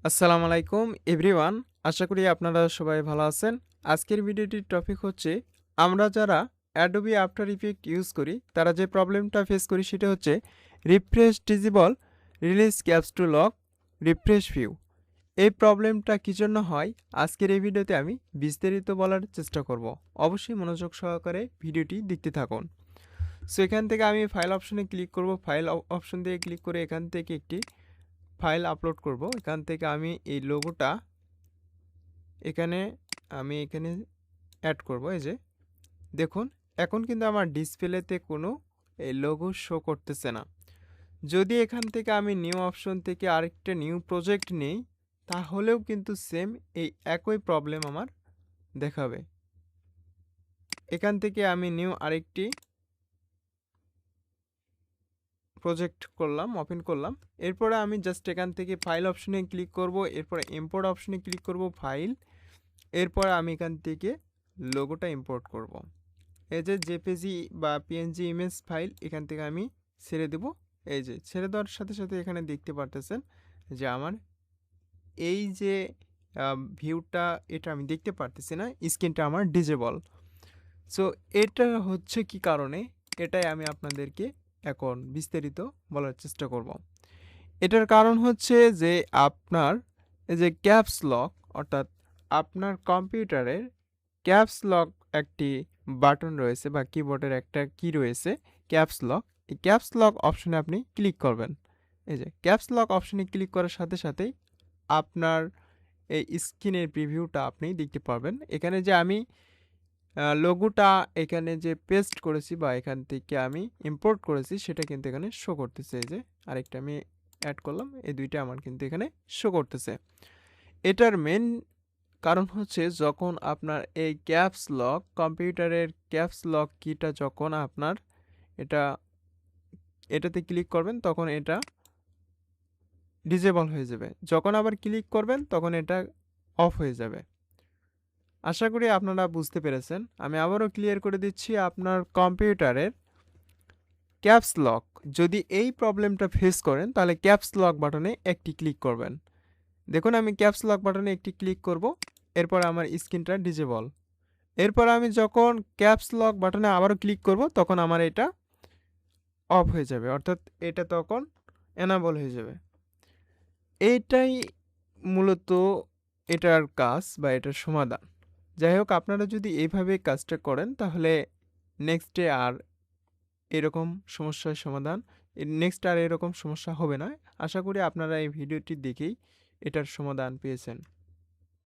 আসসালামু আলাইকুম এভরিওয়ান। আশা করি আপনারা সবাই ভালো আছেন। আজকের ভিডিওটির টপিক হচ্ছে আমরা যারা Adobe After Effects ইউজ করি তারা যে প্রবলেমটা ফেস করি সেটা হচ্ছে refresh disable, release caps to lock, refresh view. এই প্রবলেমটা কী জন্য হয় আজকের এই ভিডিওতে আমি বিস্তারিত বলার চেষ্টা করব। অবশ্যই মনোযোগ সহকারে ভিডিওটি দেখতে থাকুন। সো এখান থেকে আমি ফাইল অপশনে ক্লিক করব। ফাইল অপশন দিয়ে ক্লিক করে এখান থেকে একটি ফাইল আপলোড করব। এখান থেকে আমি এই লোগোটা এখানে অ্যাড করব। এই যে দেখুন, এখন কিন্তু আমার ডিসপ্লেতে কোনো এই লোগো শো করতেছে না। যদি এখান থেকে আমি নিউ অপশন থেকে আরেকটা নিউ প্রজেক্ট নেই তাহলেও কিন্তু সেম এই একই প্রবলেম আমার দেখাবে। এখান থেকে আমি নিউ আরেকটি প্রজেক্ট করলাম, ওপেন করলাম। এরপরে আমি জাস্ট এখান থেকে ফাইল অপশনে ক্লিক করব। এরপরে ইম্পোর্ট অপশনে ক্লিক করব, ফাইল। এরপর আমি এখান থেকে লোগোটা ইম্পোর্ট করব। এই যে জেপিজি বা পিএনজি ইমেজ ফাইল এখান থেকে আমি ছেড়ে দেব। এই যে ছেড়ে দেওয়ার সাথে সাথে এখানে দেখতে পারতেছেন যে আমার এই যে ভিউটা এটা আমি দেখতে পারতেছি না, স্ক্রিনটা আমার ডিজেবল। সো এটা হচ্ছে কি কারণে, এটাই আমি আপনাদেরকে এখন বিস্তারিত বলার চেষ্টা করব। এটার কারণ হচ্ছে যে আপনার এই যে ক্যাপস লক, অর্থাৎ আপনার কম্পিউটারের ক্যাপস লক একটি বাটন রয়েছে বা কিবোর্ডের একটা কি রয়েছে ক্যাপস লক। এই ক্যাপস লক অপশনে আপনি ক্লিক করবেন। এই যে ক্যাপস লক অপশনে ক্লিক করার সাথে সাথেই আপনার এই স্ক্রিনের প্রিভিউটা আপনি দেখতে পারবেন। এখানে যে আমি লোগোটা এখানে যে পেস্ট করেছি বা এখান থেকে আমি ইম্পোর্ট করেছি সেটা কিন্তু এখানে শো করতেছে। এই যে আরেকটা আমি অ্যাড করলাম, এই দুইটা আমার কিন্তু এখানে শো করতেছে। এটার মেন কারণ হচ্ছে যখন আপনার এই ক্যাপস লক কম্পিউটারের ক্যাপস লক কিটা যখন আপনার এটাতে ক্লিক করবেন তখন এটা ডিজেবল হয়ে যাবে, যখন আবার ক্লিক করবেন তখন এটা অফ হয়ে যাবে। আশা করি আপনারা বুঝতে পেরেছেন। আমি আবারও ক্লিয়ার করে দিচ্ছি, আপনার কম্পিউটারের ক্যাপস লক যদি এই প্রবলেমটা ফেস করেন তাহলে ক্যাপস লক বাটনে একটি ক্লিক করবেন। দেখুন আমি ক্যাপস লক বাটনে একটি ক্লিক করব, এরপর আমার স্ক্রিনটা ডিজেবল। এরপর আমি যখন ক্যাপস লক বাটনে আবারও ক্লিক করব তখন আমার এটা অফ হয়ে যাবে, অর্থাৎ এটা তখন এনাবল হয়ে যাবে। এইটাই মূলত এটার কাজ বা এটার সমাধান। যাই হোক, আপনারা যদি এইভাবে কাজটা করেন তাহলে নেক্সটে আর এরকম সমস্যার সমাধান নেক্সট আর এরকম সমস্যা হবে না। আশা করি আপনারা এই ভিডিওটি দেখেই এটার সমাধান পেয়েছেন।